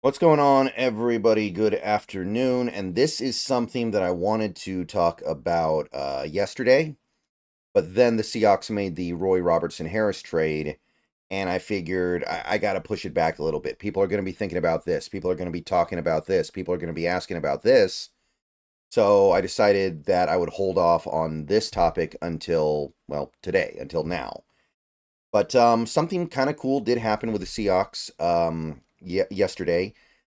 What's going on, everybody? Good afternoon. And this is something that I wanted to talk about yesterday, but then the Seahawks made the Roy Robertson Harris trade, and I figured I got to push it back a little bit. People are going to be thinking about this. People are going to be talking about this. People are going to be asking about this. So I decided that I would hold off on this topic until, well, today, until now. But something kind of cool did happen with the Seahawks yesterday.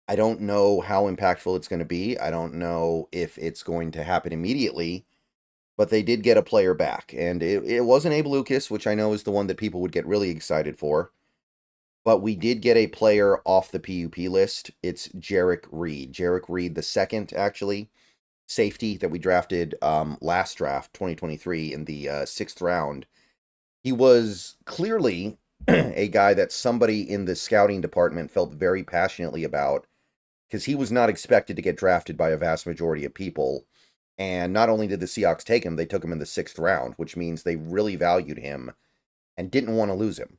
I don't know how impactful it's going to be. I don't know if it's going to happen immediately, but they did get a player back. And it wasn't Abe Lucas, which I know is the one that people would get really excited for. But we did get a player off the PUP list. It's Jerrick Reed. Jerrick Reed the second, actually. Safety that we drafted last draft, 2023, in the sixth round. He was clearly a guy that somebody in the scouting department felt very passionately about because he was not expected to get drafted by a vast majority of people. And not only did the Seahawks take him, they took him in the sixth round, which means they really valued him and didn't want to lose him.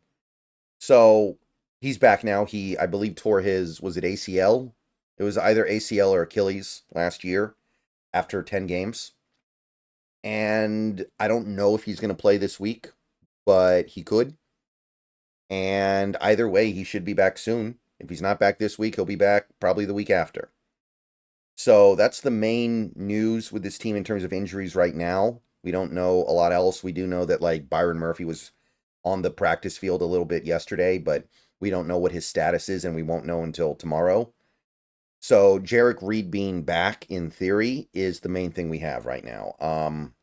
So he's back now. He, I believe, tore his, was it ACL? It was either ACL or Achilles last year after 10 games. And I don't know if he's going to play this week, but he could. And either way, he should be back soon. If he's not back this week, he'll be back probably the week after. So that's the main news with this team in terms of injuries right now. We don't know a lot else. We do know that like Byron Murphy was on the practice field a little bit yesterday, but we don't know what his status is, and we won't know until tomorrow. So Jerrick Reed being back in theory is the main thing we have right now.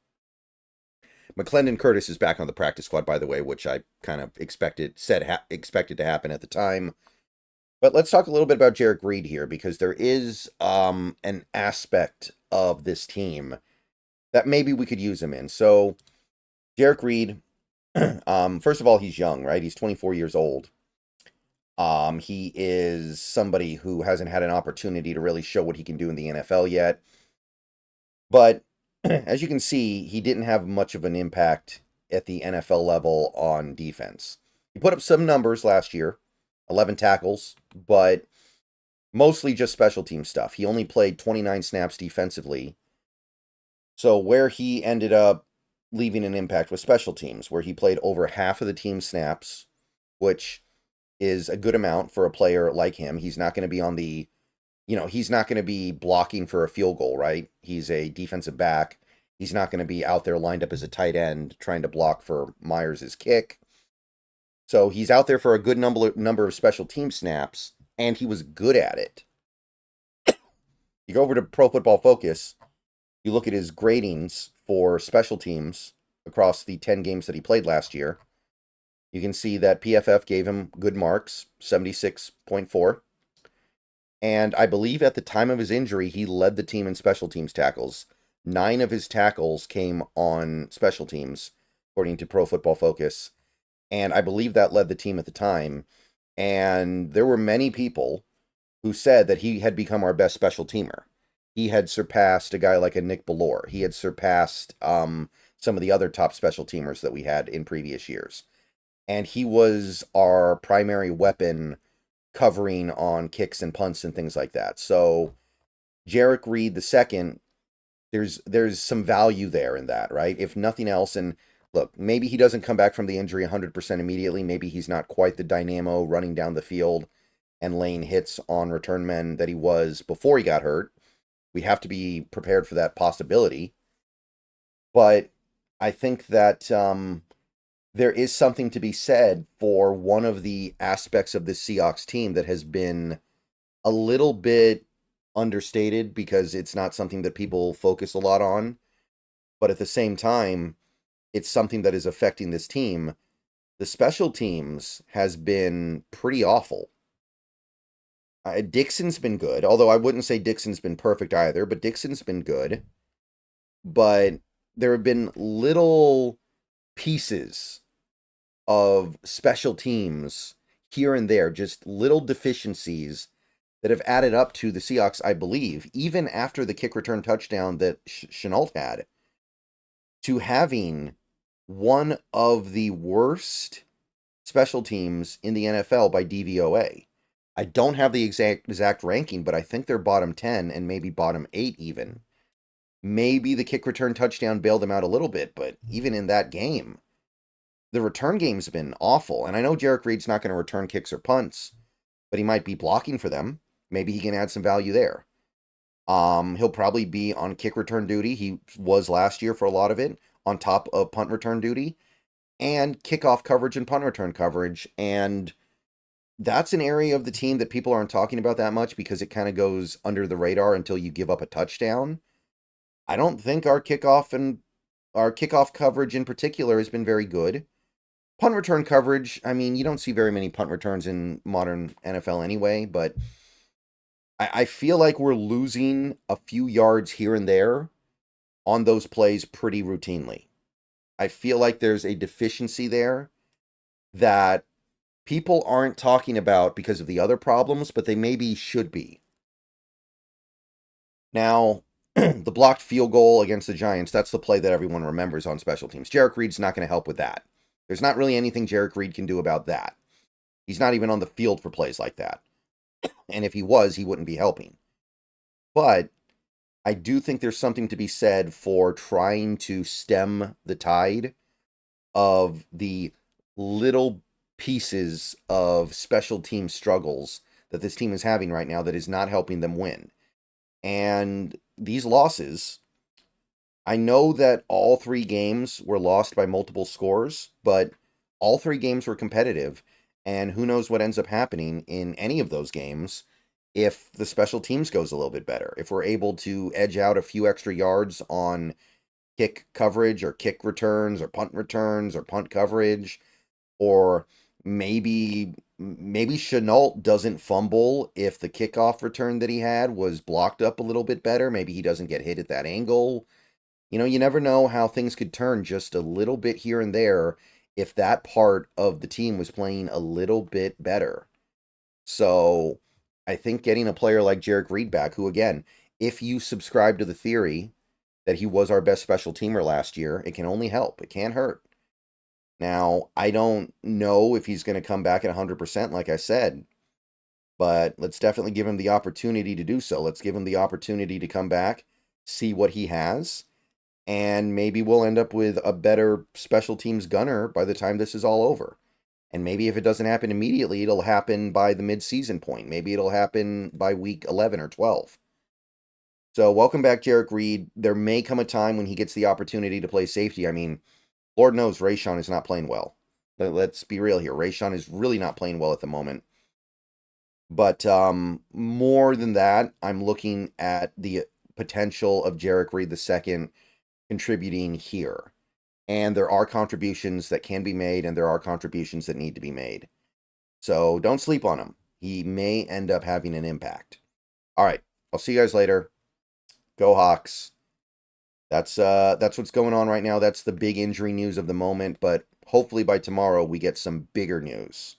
McClendon Curtis is back on the practice squad, by the way, which I kind of expected to happen at the time. But let's talk a little bit about Jerrick Reed here, because there is an aspect of this team that maybe we could use him in. So Jerrick Reed, first of all, he's young, right? He's 24 years old. He is somebody who hasn't had an opportunity to really show what he can do in the NFL yet. But as you can see, he didn't have much of an impact at the NFL level on defense. He put up some numbers last year, 11 tackles, but mostly just special team stuff. He only played 29 snaps defensively. So where he ended up leaving an impact was special teams, where he played over half of the team snaps, which is a good amount for a player like him. He's not going to be on the, he's not going to be blocking for a field goal, right? He's a defensive back. He's not going to be out there lined up as a tight end trying to block for Myers' kick. So he's out there for a good number of special team snaps, and he was good at it. You go over to Pro Football Focus, you look at his gradings for special teams across the 10 games that he played last year. You can see that PFF gave him good marks, 76.4. And I believe at the time of his injury, he led the team in special teams tackles. 9 of his tackles came on special teams, according to Pro Football Focus. And I believe that led the team at the time. And there were many people who said that he had become our best special teamer. He had surpassed a guy like a Nick Bellore. He had surpassed some of the other top special teamers that we had in previous years. And he was our primary weapon covering on kicks and punts and things like that. So Jerrick Reed II, there's some value there in that, right? If nothing else, and look, maybe he doesn't come back from the injury 100% immediately. Maybe he's not quite the dynamo running down the field and laying hits on return men that he was before he got hurt. We have to be prepared for that possibility. But I think that there is something to be said for one of the aspects of this Seahawks team that has been a little bit understated because it's not something that people focus a lot on. But at the same time, it's something that is affecting this team. The special teams has been pretty awful. Dixon's been good, although I wouldn't say Dixon's been perfect either, but Dixon's been good. But there have been little pieces of special teams here and there, just little deficiencies that have added up to the Seahawks, I believe, even after the kick return touchdown that Shenault had, to having one of the worst special teams in the NFL by DVOA. I don't have the exact ranking, but I think they're bottom 10 and maybe bottom 8 even. Maybe the kick return touchdown bailed them out a little bit, but even in that game, the return game's been awful. And I know Jerrick Reed's not going to return kicks or punts, but he might be blocking for them. Maybe he can add some value there. He'll probably be on kick return duty. He was last year for a lot of it, on top of punt return duty and kickoff coverage and punt return coverage. And that's an area of the team that people aren't talking about that much because it kind of goes under the radar until you give up a touchdown. I don't think our kickoff coverage in particular has been very good. Punt return coverage, I mean, you don't see very many punt returns in modern NFL anyway, but I feel like we're losing a few yards here and there on those plays pretty routinely. I feel like there's a deficiency there that people aren't talking about because of the other problems, but they maybe should be. Now, the blocked field goal against the Giants, that's the play that everyone remembers on special teams. Jerrick Reed's not going to help with that. There's not really anything Jerrick Reed can do about that. He's not even on the field for plays like that. And if he was, he wouldn't be helping. But I do think there's something to be said for trying to stem the tide of the little pieces of special team struggles that this team is having right now that is not helping them win. And these losses, I know that all 3 games were lost by multiple scores, but all 3 games were competitive. And who knows what ends up happening in any of those games if the special teams goes a little bit better. If we're able to edge out a few extra yards on kick coverage or kick returns or punt coverage, or maybe Shenault doesn't fumble if the kickoff return that he had was blocked up a little bit better. Maybe he doesn't get hit at that angle. You know, you never know how things could turn just a little bit here and there if that part of the team was playing a little bit better. So I think getting a player like Jerrick Reed back, who, again, if you subscribe to the theory that he was our best special teamer last year, it can only help. It can't hurt. Now, I don't know if he's going to come back at 100%, like I said, but let's definitely give him the opportunity to do so. Let's give him the opportunity to come back, see what he has, and maybe we'll end up with a better special teams gunner by the time this is all over. And maybe if it doesn't happen immediately, it'll happen by the mid-season point. Maybe it'll happen by week 11 or 12. So welcome back, Jerrick Reed. There may come a time when he gets the opportunity to play safety. I mean, Lord knows Rayshon is not playing well. Let's be real here. Rayshon is really not playing well at the moment. But more than that, I'm looking at the potential of Jerrick Reed II contributing here. And there are contributions that can be made, and there are contributions that need to be made. So don't sleep on him. He may end up having an impact. All right. I'll see you guys later. Go Hawks. That's what's going on right now. That's the big injury news of the moment, but hopefully by tomorrow we get some bigger news.